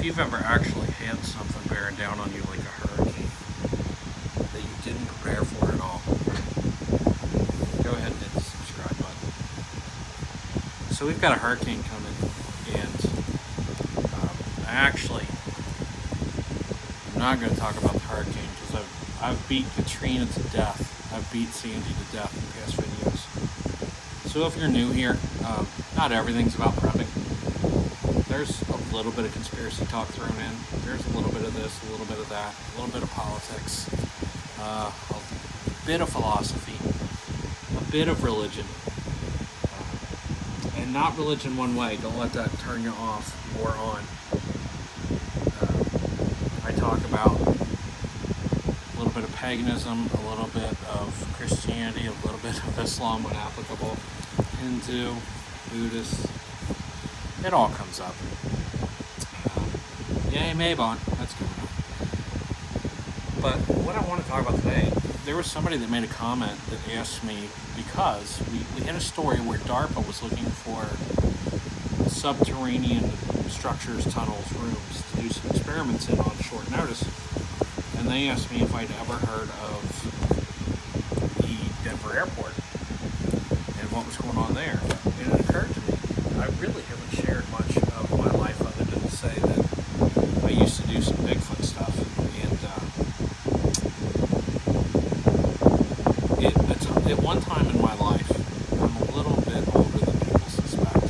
If you've ever actually had something bearing down on you like a hurricane that you didn't prepare for at all, go ahead and hit the subscribe button. So we've got a hurricane coming, and I'm not going to talk about the hurricane because I've beat Katrina to death. I've beat Sandy to death in past videos. So if you're new here, not everything's about prepping. There's a little bit of conspiracy talk thrown in. There's a little bit of this, a little bit of that, a little bit of politics, a bit of philosophy, a bit of religion. And not religion one way. Don't let that turn you off or on. I talk about a little bit of paganism, a little bit of Christianity, a little bit of Islam when applicable, Hindu, Buddhist. It all comes up. Yay, Mabon. That's good enough. But what I want to talk about today, there was somebody that made a comment that asked me, because we had a story where DARPA was looking for subterranean structures, tunnels, rooms to do some experiments in on short notice. And they asked me if I'd ever heard of the Denver airport and what was going on there. And it occurred to me, I really haven't shared much of my life other than to say that I used to do some Bigfoot stuff. And at one time in my life, I'm a little bit older than people suspect.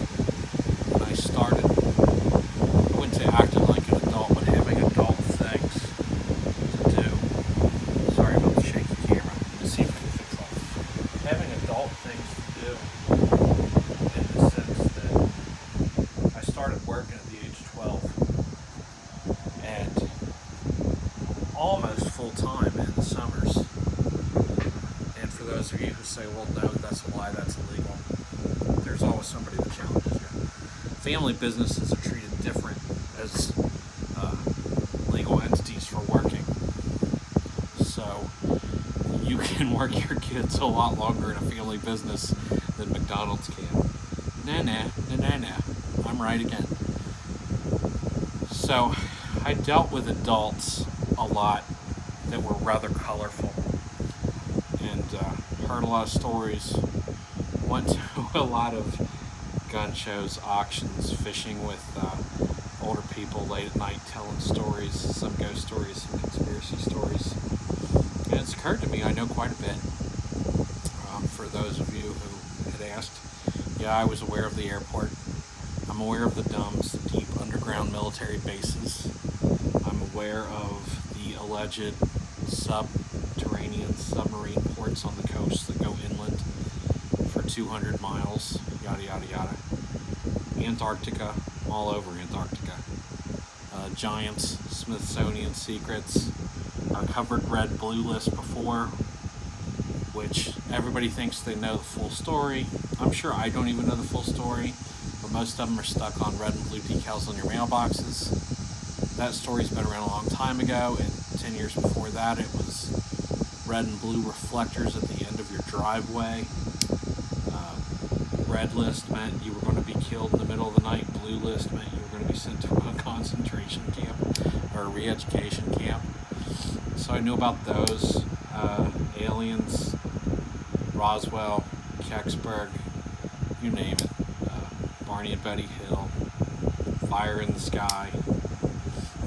And I wouldn't say acting like an adult, but having adult things to do. Sorry about the shaky camera. Let's see if I can fix that. Having adult things to do, in the sense that I started working at the age of 12 and almost full time in the summers. And for those of you who say, well, no, that's a lie, that's illegal, there's always somebody that challenges you. Family businesses are treated different as legal entities for working. So you can work your kids a lot longer in a family business than McDonald's can. Nah. I'm right again. So I dealt with adults a lot that were rather colorful, and heard a lot of stories, went to a lot of gun shows, auctions, fishing with older people late at night telling stories, some ghost stories, some conspiracy stories. And it's occurred to me I know quite a bit. For those of you who had asked, yeah, I was aware of the airport. I'm aware of the DUMBs, the deep underground military bases. I'm aware of the alleged subterranean submarine ports on the coast that go inland for 200 miles, yada yada yada. Antarctica, all over Antarctica. Giants, Smithsonian secrets, our covered red blue list before, which everybody thinks they know the full story. I'm sure I don't even know the full story, but most of them are stuck on red and blue decals on your mailboxes. That story's been around a long time ago, and 10 years before that it was red and blue reflectors at the end of your driveway. Red list meant you were going to be killed in the middle of the night. Blue list meant you were going to be sent to a concentration camp or a re-education camp. So I knew about those. Aliens, Roswell, Kecksburg, you name it. Barney and Betty Hill, Fire in the Sky.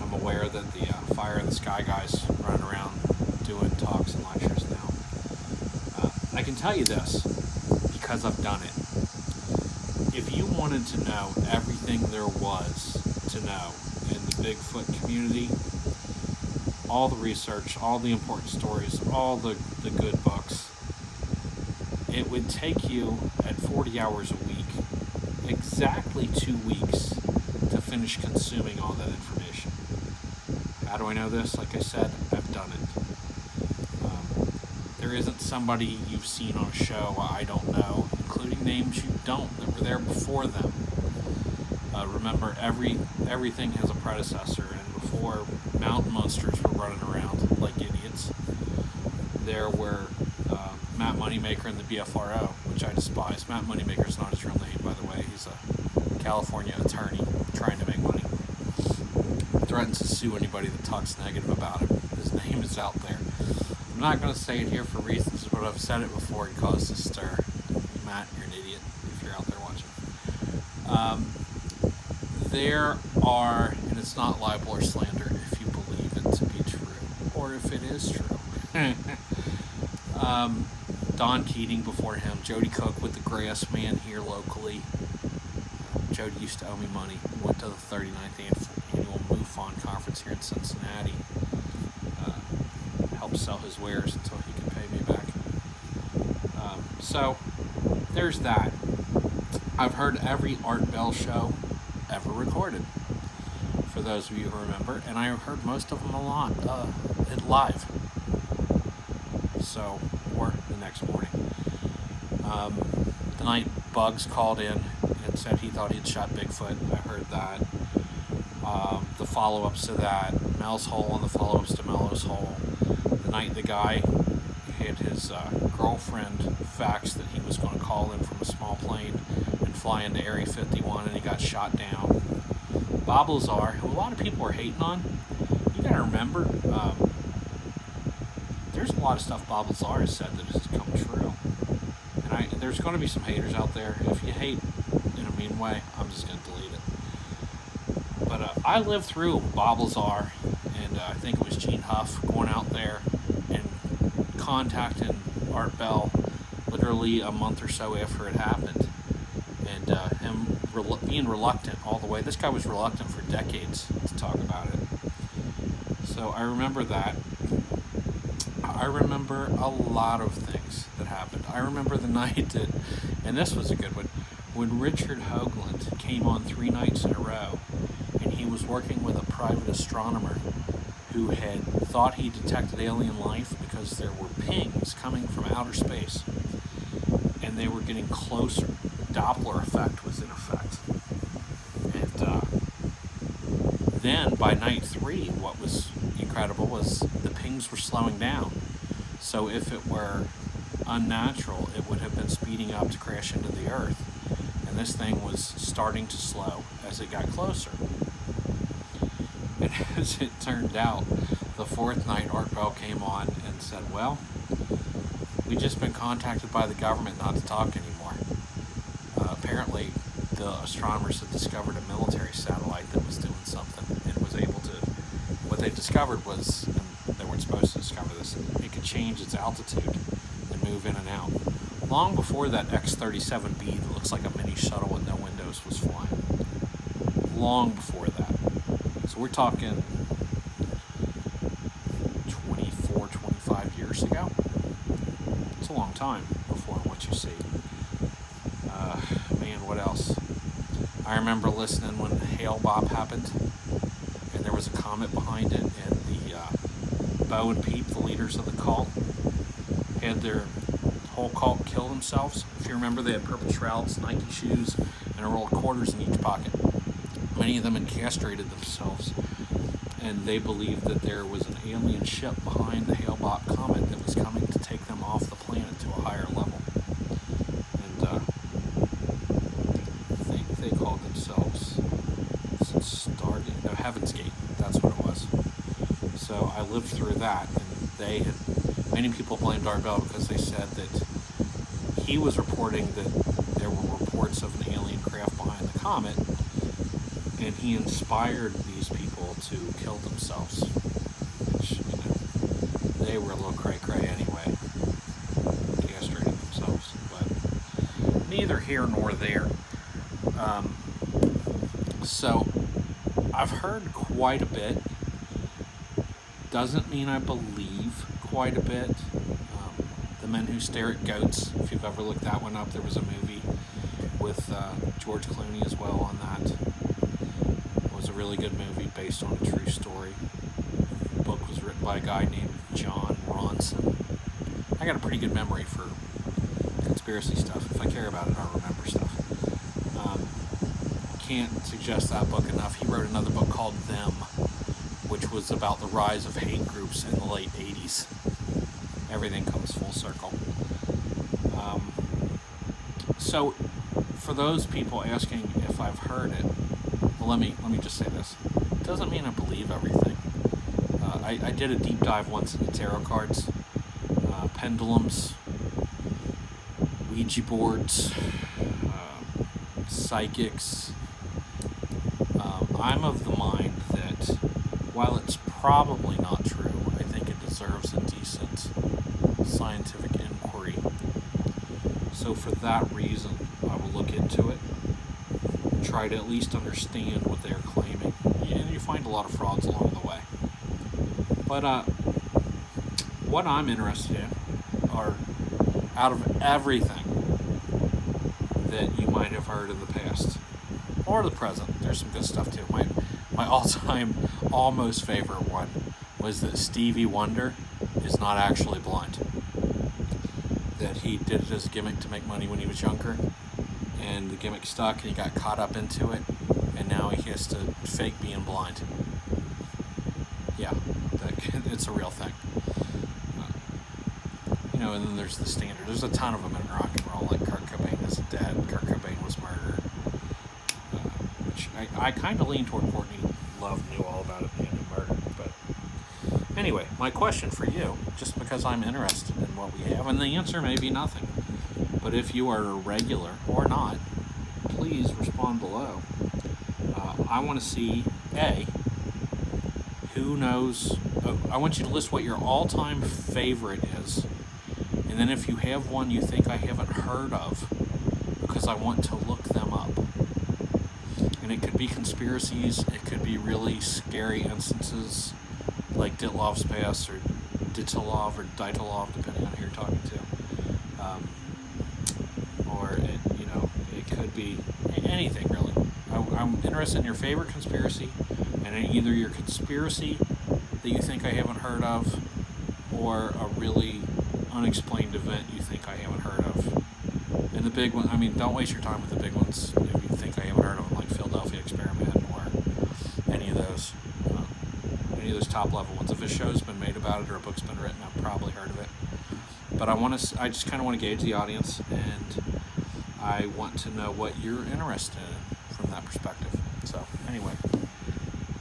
I'm aware that the Fire in the Sky guys run around doing talks and lectures now. I can tell you this because I've done it. If you wanted to know everything there was to know in the Bigfoot community, all the research, all the important stories, all the good books, it would take you at 40 hours a week, exactly 2 weeks to finish consuming all that information. How do I know this? Like I said, I've done it. There isn't somebody you've seen on a show I don't know, including names you don't that were there before them. Remember, everything has a predecessor, and before mountain monsters were running around like idiots, there were Matt Moneymaker and the BFRO, which I despise. Matt Moneymaker is not his real name, by the way. He's a California attorney trying to make money. threatens to sue anybody that talks negative about him. His name is out there. I'm not going to say it here for reasons, but I've said it before. It caused a stir. Matt, you're an idiot if you're out there watching. There are, and it's not libel or slander if you believe it to be true, or if it is true. Don Keating before him, Jody Cook with the Grass Man here locally. Jody used to owe me money. We went to the 39th annual MUFON conference here in Cincinnati. Helped sell his wares until he could pay me back. So there's that. I've heard every Art Bell show ever recorded, for those of you who remember, and I heard most of them live. So, or the next morning. The night Bugs called in and said he thought he'd shot Bigfoot. I heard that. The follow-ups to that, Mel's Hole and the follow-ups to Mello's Hole. The night the guy had his girlfriend fax that he was going to call in from a small plane and fly into Area 51, and he got shot down. Bob Lazar, who a lot of people are hating on, you gotta remember, there's a lot of stuff Bob Lazar has said that has come true. And there's going to be some haters out there. If you hate in a mean way, I'm just going to delete it. But I lived through Bob Lazar, and I think it was Gene Huff going out there and contacting Art Bell literally a month or so after it happened. And him being reluctant all the way. This guy was reluctant for decades to talk about it. So I remember that. I remember a lot of things that happened. I remember the night that, and this was a good one, when Richard Hoagland came on 3 nights in a row, and he was working with a private astronomer who had thought he detected alien life because there were pings coming from outer space, and they were getting closer. The Doppler effect was in effect. And then by night 3, what was incredible was the pings were slowing down. So if it were unnatural, it would have been speeding up to crash into the Earth. And this thing was starting to slow as it got closer. And as it turned out, the 4th night, Art Bell came on and said, well, we've just been contacted by the government not to talk anymore. Apparently, the astronomers had discovered a military satellite that was doing something and was able to, what they discovered was, and they weren't supposed to discover this, it could change its altitude and move in and out. Long before that X-37B that looks like a mini shuttle with no windows was flying. Long before that. So we're talking 24, 25 years ago. It's a long time before what you see. Man, what else? I remember listening when Hail Bob happened, and there was a comet behind it, and the Bo and Peep, the leaders of the cult, had their whole cult kill themselves. If you remember, they had purple shrouds, Nike shoes, and a roll of quarters in each pocket. Many of them had castrated themselves, and they believed that there was an alien ship behind the Hale-Bopp comet that was coming to take them off the planet to a higher level. And I think they called themselves Heaven's Gate. That's what it was. So I lived through that, and many people blamed Art Bell because they said that he was reporting that there were reports of an alien craft behind the comet, and he inspired these people to kill themselves, which, they were a little cray-cray anyway, castrating themselves, but neither here nor there. So I've heard quite a bit. Doesn't mean I believe quite a bit. The Men Who Stare at Goats, if you've ever looked that one up, there was a movie with George Clooney as well on that. It was a really good movie based on a true story. The book was written by a guy named John Ronson. I got a pretty good memory for conspiracy stuff. If I care about it, I'll remember stuff. Can't suggest that book enough. He wrote another book called Them, which was about the rise of hate groups in the late 80s. Everything comes full circle. So, for those people asking if I've heard it, well, let me just say this. doesn't mean I believe everything. I did a deep dive once into tarot cards, pendulums, Ouija boards, psychics. I'm of the mind that while it's probably not true, I think it deserves a decent scientific inquiry. So for that reason, I will look into it and try to at least understand what they're claiming. And you find a lot of frauds along the way. But what I'm interested in are, out of everything that you might have heard in the past or the present, there's some good stuff too. My all-time almost favorite one was that Stevie Wonder is not actually blind. That he did it as a gimmick to make money when he was younger, and the gimmick stuck and he got caught up into it, and now he has to fake being blind. Yeah, it's a real thing. And then there's the standard. There's a ton of them in rock and roll, like Kurt Cobain is dead, Kurt Cobain was murdered. Which I kind of lean toward Courtney Love knew all about it being murdered. But anyway, my question for you, just because I'm interested in what we have, and the answer may be nothing, but if you are a regular or not, please respond below. I want to see, who knows. I want you to list what your all-time favorite is. And then if you have one you think I haven't heard of, because I want to look them up. And it could be conspiracies, it could be really scary instances, like Ditlov's Pass, or Ditolov, or Ditolov, depending on who you're talking to. It could be anything, really. I'm interested in your favorite conspiracy, and either your conspiracy that you think I haven't heard of, or a really unexplained event you think I haven't heard of. And the big one, don't waste your time with the big ones if you think I haven't heard of them, like Philadelphia Experiment or any of those top level ones. If a show's been made about it or a book's been written, I've probably heard of it. But I just kind of want to gauge the audience, and I want to know what you're interested in from that perspective. So anyway,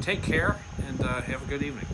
take care and have a good evening.